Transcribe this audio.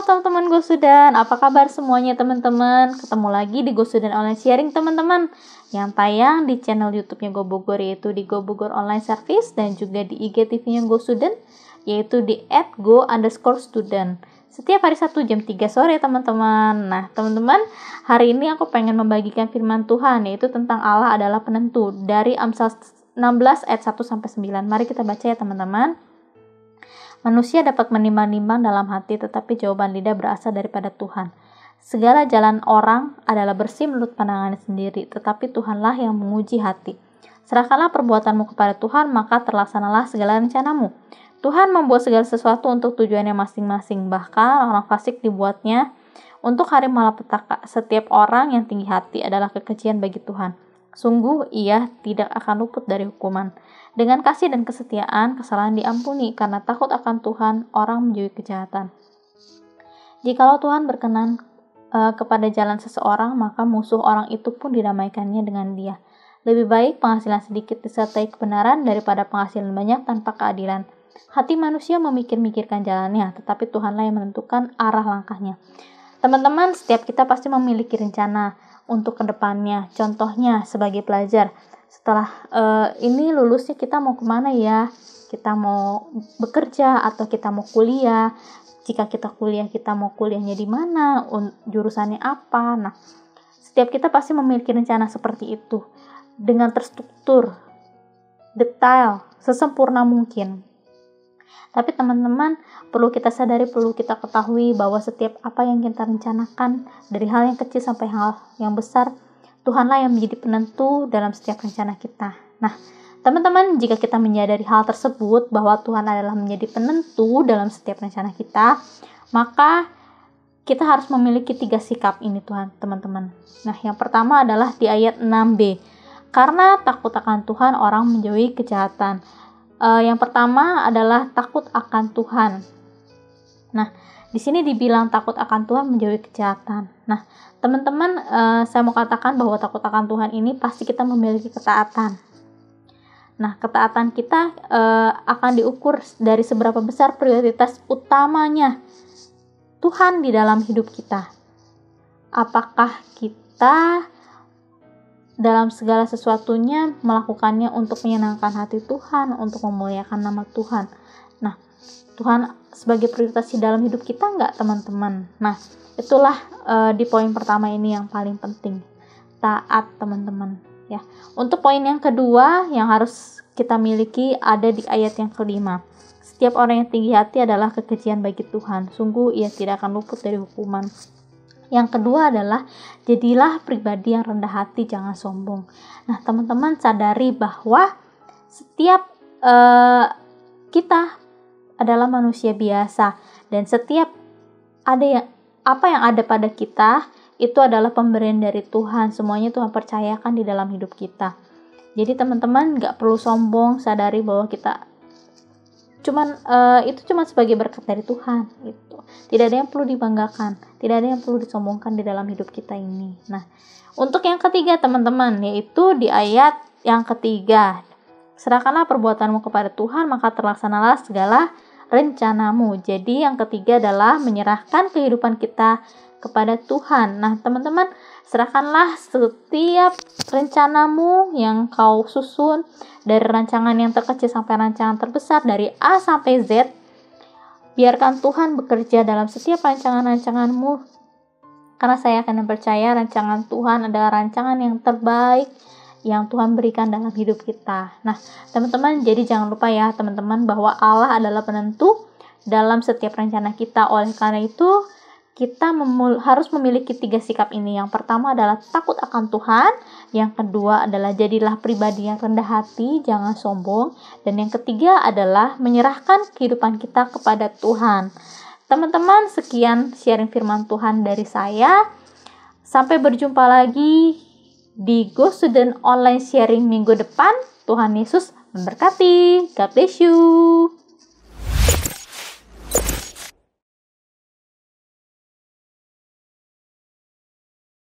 teman-teman Gosudan, apa kabar semuanya teman-teman? Ketemu lagi di Gosudan Online Sharing teman-teman, yang tayang di channel YouTube-nya Go Bogor, yaitu di Go Bogor Online Service, dan juga di IGTV-nya Gosudan, yaitu di @go_student. Setiap hari Sabtu jam 3 sore teman-teman. Nah teman-teman, hari ini aku pengen membagikan firman Tuhan, yaitu tentang Allah adalah penentu, dari Amsal 16 ayat 1-9. Mari kita baca ya teman-teman. Manusia dapat menimbang-nimbang dalam hati, tetapi jawaban lidah berasal daripada Tuhan. Segala jalan orang adalah bersih menurut pandangannya sendiri, tetapi Tuhanlah yang menguji hati. Serahkanlah perbuatanmu kepada Tuhan, maka terlaksanalah segala rencanamu. Tuhan membuat segala sesuatu untuk tujuannya masing-masing, bahkan orang fasik dibuatnya untuk hari malapetaka. Setiap orang yang tinggi hati adalah kekejian bagi Tuhan. Sungguh ia tidak akan luput dari hukuman. Dengan kasih dan kesetiaan, kesalahan diampuni, karena takut akan Tuhan, orang menjauhi kejahatan. Jikalau Tuhan berkenan kepada jalan seseorang, maka musuh orang itu pun didamaikannya dengan dia. Lebih baik penghasilan sedikit disertai kebenaran daripada penghasilan banyak tanpa keadilan. Hati manusia memikir-mikirkan jalannya, tetapi Tuhanlah yang menentukan arah langkahnya. Teman-teman, setiap kita pasti memiliki rencana untuk kedepannya. Contohnya sebagai pelajar, setelah ini lulusnya kita mau kemana ya? Kita mau bekerja atau kita mau kuliah? Jika kita kuliah, kita mau kuliahnya di mana? Jurusannya apa? Nah, setiap kita pasti memiliki rencana seperti itu dengan terstruktur, detail, sesempurna mungkin. Tapi teman-teman, perlu kita sadari, perlu kita ketahui bahwa setiap apa yang kita rencanakan, dari hal yang kecil sampai hal yang besar, Tuhanlah yang menjadi penentu dalam setiap rencana kita. Nah, teman-teman, jika kita menyadari hal tersebut, bahwa Tuhan adalah menjadi penentu dalam setiap rencana kita, maka kita harus memiliki 3 sikap ini teman-teman. Nah, yang pertama adalah di ayat 6b. Karena takut akan Tuhan, orang menjauhi kejahatan. Yang pertama adalah takut akan Tuhan. Nah, di sini dibilang takut akan Tuhan menjauhi kejahatan. Nah, teman-teman, saya mau katakan bahwa takut akan Tuhan ini pasti kita memiliki ketaatan. Nah, ketaatan kita akan diukur dari seberapa besar prioritas utamanya Tuhan di dalam hidup kita. Apakah kita dalam segala sesuatunya melakukannya untuk menyenangkan hati Tuhan, untuk memuliakan nama Tuhan. Nah, Tuhan sebagai prioritas di dalam hidup kita enggak, teman-teman? Nah, itulah di poin pertama ini yang paling penting. Taat, teman-teman, ya. Untuk poin yang kedua yang harus kita miliki ada di ayat yang kelima. Setiap orang yang tinggi hati adalah kekejian bagi Tuhan. Sungguh ia tidak akan luput dari hukuman. Yang kedua adalah jadilah pribadi yang rendah hati, jangan sombong. Nah, teman-teman sadari bahwa setiap kita adalah manusia biasa, dan setiap apa yang ada pada kita itu adalah pemberian dari Tuhan. Semuanya Tuhan percayakan di dalam hidup kita. Jadi teman-teman gak perlu sombong, sadari bahwa kita itu cuma sebagai berkat dari Tuhan gitu. Tidak ada yang perlu dibanggakan, tidak ada yang perlu disombongkan di dalam hidup kita ini. Nah, untuk yang ketiga teman-teman, yaitu di ayat yang ketiga, serahkanlah perbuatanmu kepada Tuhan, maka terlaksanalah segala rencanamu. Jadi yang ketiga adalah menyerahkan kehidupan kita kepada Tuhan. Nah teman-teman, serahkanlah setiap rencanamu yang kau susun, dari rancangan yang terkecil sampai rancangan terbesar, dari A sampai Z. Biarkan Tuhan bekerja dalam setiap rancangan-rancanganmu, karena saya akan percaya rancangan Tuhan adalah rancangan yang terbaik yang Tuhan berikan dalam hidup kita. Nah teman-teman, jadi jangan lupa ya teman-teman, bahwa Allah adalah penentu dalam setiap rencana kita. Oleh karena itu kita harus memiliki 3 sikap ini. Yang pertama adalah takut akan Tuhan. Yang kedua adalah jadilah pribadi yang rendah hati, jangan sombong. Dan yang ketiga adalah menyerahkan kehidupan kita kepada Tuhan. Teman-teman, sekian sharing firman Tuhan dari saya. Sampai berjumpa lagi di Go Student Online Sharing minggu depan. Tuhan Yesus memberkati. God bless you.